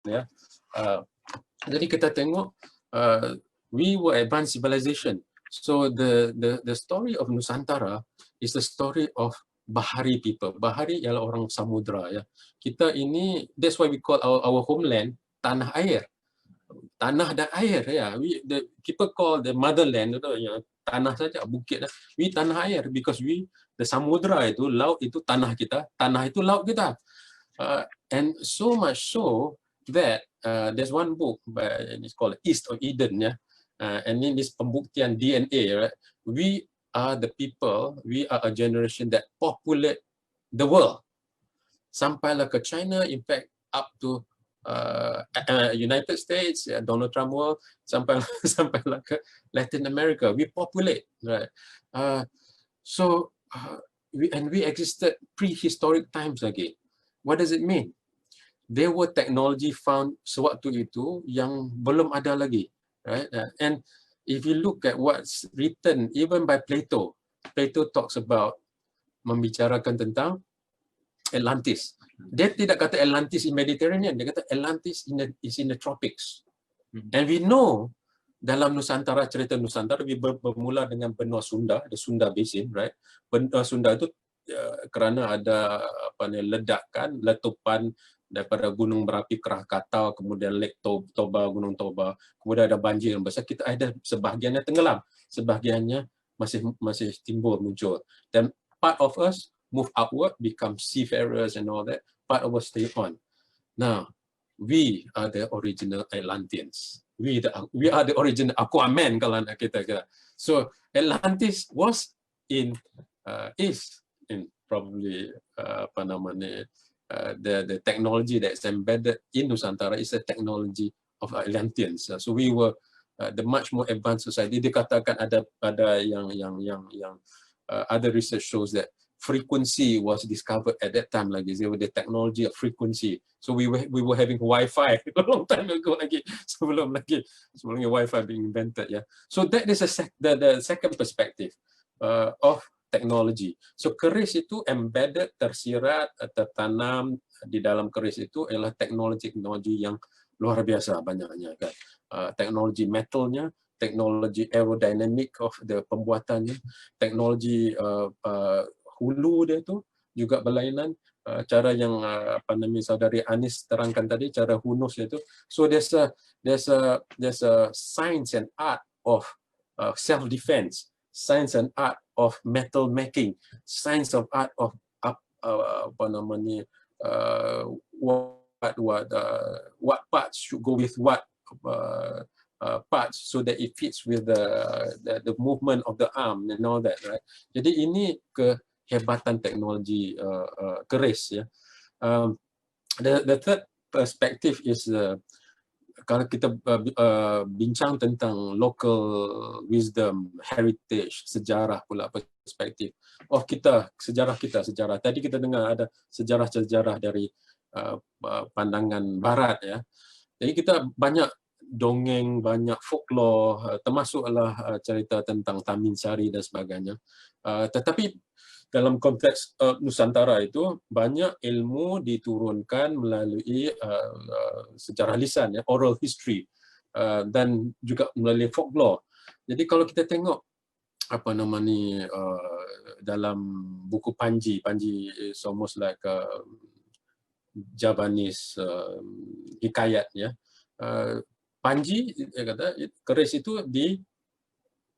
ya. Jadi kita tengok we were advanced civilization. So the story of Nusantara is the story of Bahari people. Bahari ialah orang samudra ya. Kita ini, that's why we call our homeland tanah air. Tanah dan air ya. People call the motherland itu ya, tanah saja, bukit. We tanah air because the samudra itu, laut itu tanah kita, tanah itu laut kita. And so much so that there's one book it's called East of Eden ya. And in this pembuktian DNA, right? We are the people, we are a generation that populate the world. Sampailah ke China, in fact up to United States, Donald Trump world, sampailah ke Latin America. We populate, right? We existed prehistoric times lagi. What does it mean? There were technology found sewaktu itu yang belum ada lagi, right? And if you look at what's written even by Plato, Plato talks about, membicarakan tentang Atlantis. Dia tidak kata Atlantis in Mediterranean, dia kata Atlantis is in the tropics. And we know dalam Nusantara, cerita Nusantara bermula dengan benua Sunda, the Sunda Basin, right? Benua Sunda itu kerana ada letupan daripada Gunung Merapi Krakatau, kemudian Lake Toba, Gunung Toba, kemudian ada banjir yang besar. Kita ada sebahagiannya tenggelam, sebahagiannya masih timbul muncul. Dan part of us move outward, become seafarers and all that. Part of us stay on. Now, we are the original Atlanteans. We are the original Aquaman kalau nak kita kata. So Atlantis was is in probably the technology that's embedded in Nusantara is the technology of Atlanteans. So we were the much more advanced society. Dikatakan ada yang other research shows that frequency was discovered at that time lagi. There was the technology of frequency. So we were having Wi-Fi a long time ago lagi, sebelum Wi-Fi being invented. Yeah. So that is the second perspective of technology. So keris itu embedded, tersirat, tertanam di dalam keris itu adalah teknologi yang luar biasa banyaknya kan. Teknologi metalnya, teknologi aerodynamic of the pembuatannya, teknologi hulu dia tu juga berlainan, cara yang saudari Anis terangkan tadi, cara hunus itu. So there's a science and art of self defense, science and art of metal making, science of art of what parts should go with what parts so that it fits with the movement of the arm and all that, right? Jadi ini kehebatan teknologi keris ya. The third perspective is kalau kita bincang tentang local wisdom, heritage, sejarah pula perspektif. Sejarah. Tadi kita dengar ada sejarah-sejarah dari pandangan barat ya. Jadi kita banyak dongeng, banyak folklore, termasuklah cerita tentang Tamin Sari dan sebagainya. Tetapi dalam konteks Nusantara itu banyak ilmu diturunkan melalui sejarah lisan, ya, oral history, dan juga melalui folklore. Jadi kalau kita tengok dalam buku Panji is almost like Javanese hikayat ya. Panji dia kata keris itu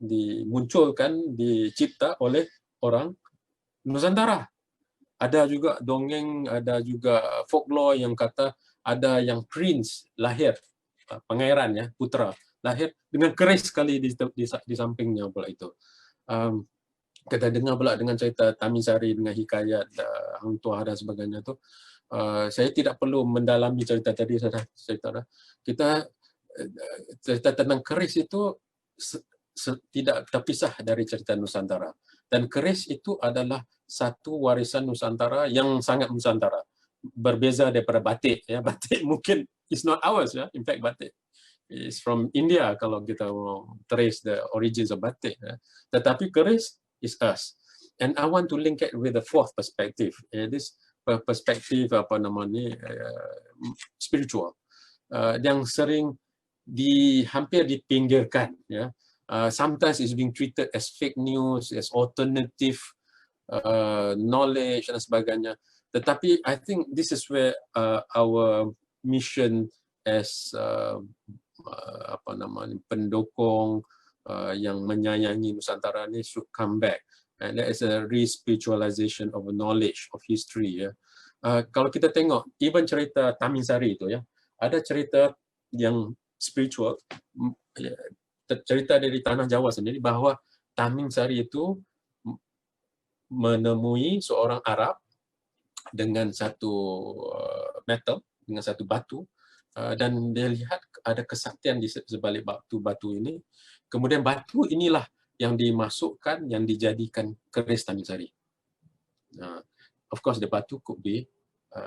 dimunculkan, dicipta oleh orang Nusantara. Ada juga dongeng, ada juga folklore yang kata ada yang prince lahir, pangeran ya, putra lahir dengan keris sekali di sampingnya pula itu. Kita dengar pula dengan cerita Tamin Sari dengan hikayat Hang Tuah dan sebagainya tu. Saya tidak perlu mendalami cerita tadi, kita cerita tentang keris itu tidak terpisah dari cerita Nusantara. Dan keris itu adalah satu warisan Nusantara yang sangat Nusantara. Berbeza daripada batik. Ya. Batik mungkin is not ours. Ya. In fact, batik is from India kalau kita trace the origins of batik. Ya. Tetapi keris is us. And I want to link it with the fourth perspective. This perspective spiritual. yang sering hampir dipinggirkan, ya. Sometimes it's being treated as fake news, as alternative knowledge dan sebagainya. Tetapi I think this is where our mission as pendukung yang menyayangi Nusantara ni should come back, and that is a re-spiritualization of knowledge of history, ya. Kalau kita tengok even cerita Tamin Sari itu, ya, ada cerita yang spiritual, cerita dari tanah Jawa sendiri bahawa Tamin Sari itu menemui seorang Arab dengan satu metal, dengan satu batu, dan dia lihat ada kesaktian di sebalik batu ini. Kemudian batu inilah yang dimasukkan, yang dijadikan keris Tamin Sari. Of course, the batu could be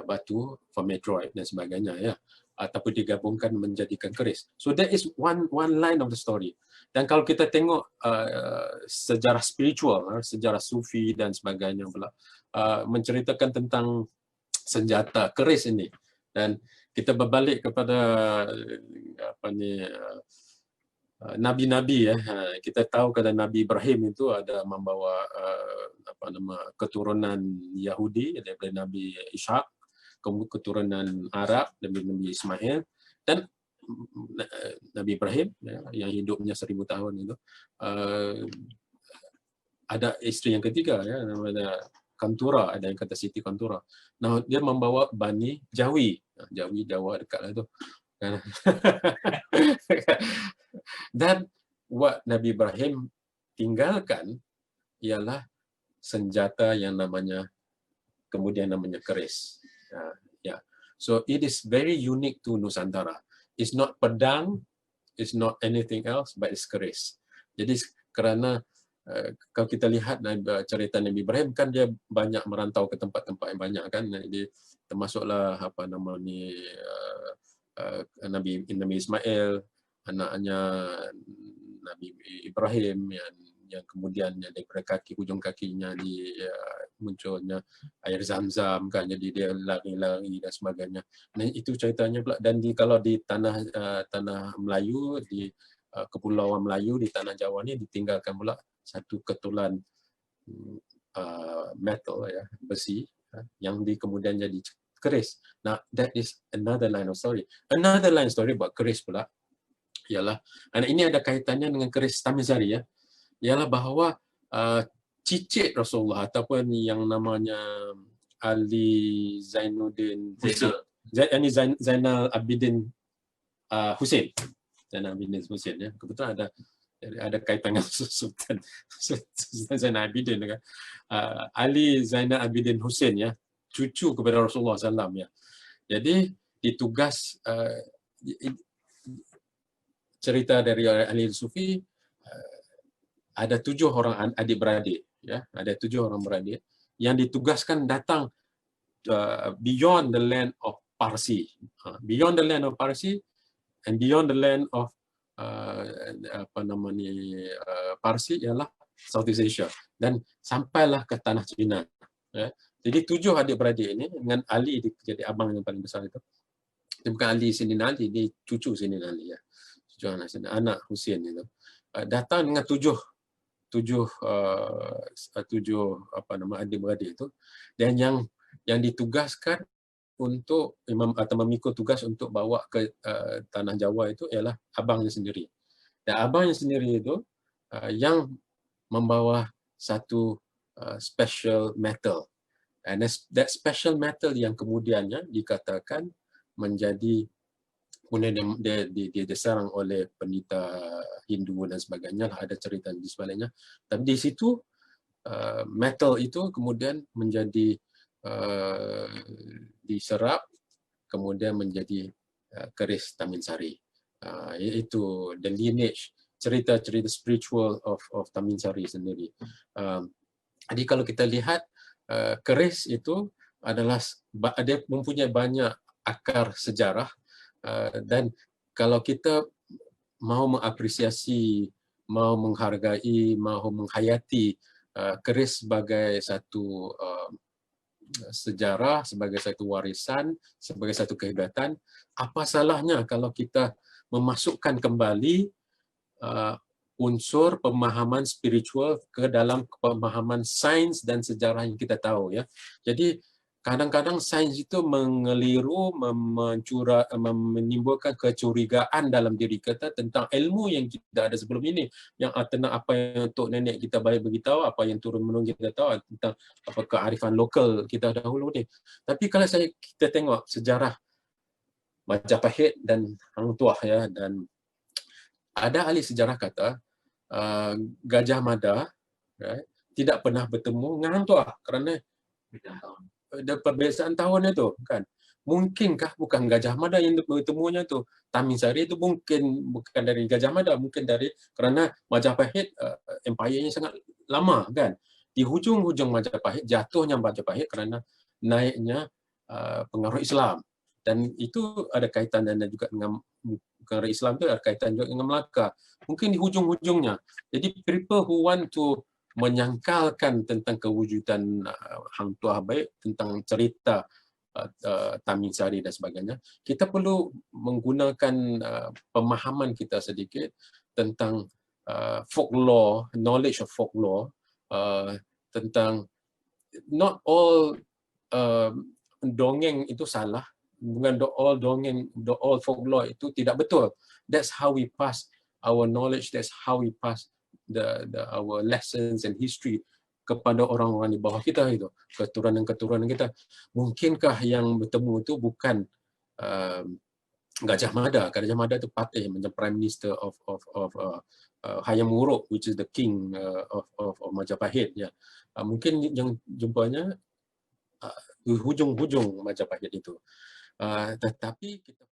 batu for meteorite dan sebagainya, ya, ataupun digabungkan menjadikan keris. So that is one line of the story. Dan kalau kita tengok sejarah spiritual, sejarah sufi dan sebagainya pula, menceritakan tentang senjata keris ini. Dan kita berbalik kepada nabi-nabi, ya. Kita tahu kata Nabi Ibrahim itu ada membawa keturunan Yahudi daripada Nabi Ishak, keturunan Arab dari Nabi Ismail, dan Nabi Ibrahim, ya, yang hidupnya 1000 tahun itu, ada isteri yang ketiga, ya, namanya Kantura, ada yang kata Siti Kantura. Nah, dia membawa Bani Jawi. Jawi, Jawa dekatlah tu. Dan what Nabi Ibrahim tinggalkan ialah senjata yang namanya keris. Yeah. So it is very unique to Nusantara. It's not pedang, it's not anything else, but it's keris. Jadi kerana kalau kita lihat cerita Nabi Ibrahim, kan dia banyak merantau ke tempat-tempat yang banyak, kan. Jadi termasuklah Nabi Ismail, anaknya Nabi Ibrahim, yang kemudian daripada ujung kakinya munculnya air Zam-Zam, kan, jadi dia lari-lari dan sebagainya. Nah, itu ceritanya pula. Dan kalau di tanah Melayu, di Kepulauan Melayu, di tanah Jawa ni ditinggalkan pula satu ketulan metal, ya, besi, yang kemudian jadi keris. Nah, that is another line of story. Another line of story buat keris pula ialah, dan ini ada kaitannya dengan keris Tamin Sari, ya, ialah bahawa cicit Rasulullah ataupun yang namanya Ali Zainuddin Zainal Abidin Hussein. Zainal Abidin Hussein, ya. Kebetulan ada kaitan dengan Sultan Zainal Abidin dengan Ali Zainal Abidin Hussein, ya, cucu kepada Rasulullah SAW, ya. Jadi ditugas, cerita dari ahli sufi, ada 7 orang adik-beradik, ya, ada 7 orang beradik yang ditugaskan datang beyond the land of Parsi, beyond the land of Parsi and beyond the land of Parsi ialah Southeast Asia, dan sampailah ke tanah Cina, ya. Jadi 7 adik-beradik ini dengan Ali jadi abang yang paling besar itu. Dia bukan Ali Sinin Ali, dia cucu Sinin Ali, ya. Cucu anak Husain itu. Datang dengan 7 adik-beradik itu, dan yang ditugaskan untuk memikul tugas untuk bawa ke tanah Jawa itu ialah abangnya sendiri. Dan abangnya sendiri itu yang membawa satu special metal, and that special metal yang kemudiannya dikatakan menjadi, kemudian dia diserang oleh penita Hindu dan sebagainya, ada cerita di sebaliknya. Tapi di situ metal itu kemudian menjadi diserap, kemudian menjadi keris Tamin Sari. Itu the lineage, cerita-cerita spiritual of Tamin Sari sendiri. Jadi kalau kita lihat, keris itu adalah, dia mempunyai banyak akar sejarah. Dan kalau kita mahu mengapresiasi, mahu menghargai, mahu menghayati keris sebagai satu sejarah, sebagai satu warisan, sebagai satu kehebatan. Apa salahnya kalau kita memasukkan kembali unsur pemahaman spiritual ke dalam pemahaman sains dan sejarah yang kita tahu, ya. Jadi kadang-kadang sains itu mengeliru, menimbulkan kecurigaan dalam diri kita tentang ilmu yang kita ada sebelum ini, yang tentang apa yang tok nenek kita baik beritahu, apa yang turun-menurun kita tahu tentang apa kearifan lokal kita dahulu ni. Tapi kalau kita tengok sejarah Majapahit dan Hang Tuah, ya, dan ada ahli sejarah kata Gajah Mada, right, tidak pernah bertemu dengan Hang Tuah kerana ada perbezaan tahun itu, kan. Mungkinkah bukan Gajah Mada yang bertemunya itu? Tamin Sari itu mungkin bukan dari Gajah Mada, mungkin dari kerana Majapahit empire-nya sangat lama, kan. Di hujung-hujung Majapahit, jatuhnya Majapahit kerana naiknya pengaruh Islam. Dan itu ada kaitan dan juga dengan pengaruh Islam itu ada kaitan juga dengan Melaka. Mungkin di hujung-hujungnya. Jadi people who want to menyangkalkan tentang kewujudan Hang Tuah baik, tentang cerita Tamin Sari dan sebagainya, kita perlu menggunakan pemahaman kita sedikit tentang folklore, knowledge of folklore, tentang not all dongeng itu salah, bukan all folklore itu tidak betul. That's how we pass our knowledge, that's how we pass our lessons and history kepada orang-orang di bawah kita itu, keturunan-keturunan kita. Mungkinkah yang bertemu itu bukan Gajah Mada? Gajah Mada itu patih macam Prime Minister of Hayam Wuruk, which is the king of Majapahit, ya. Mungkin yang jumpanya di hujung-hujung Majapahit itu. Tetapi kita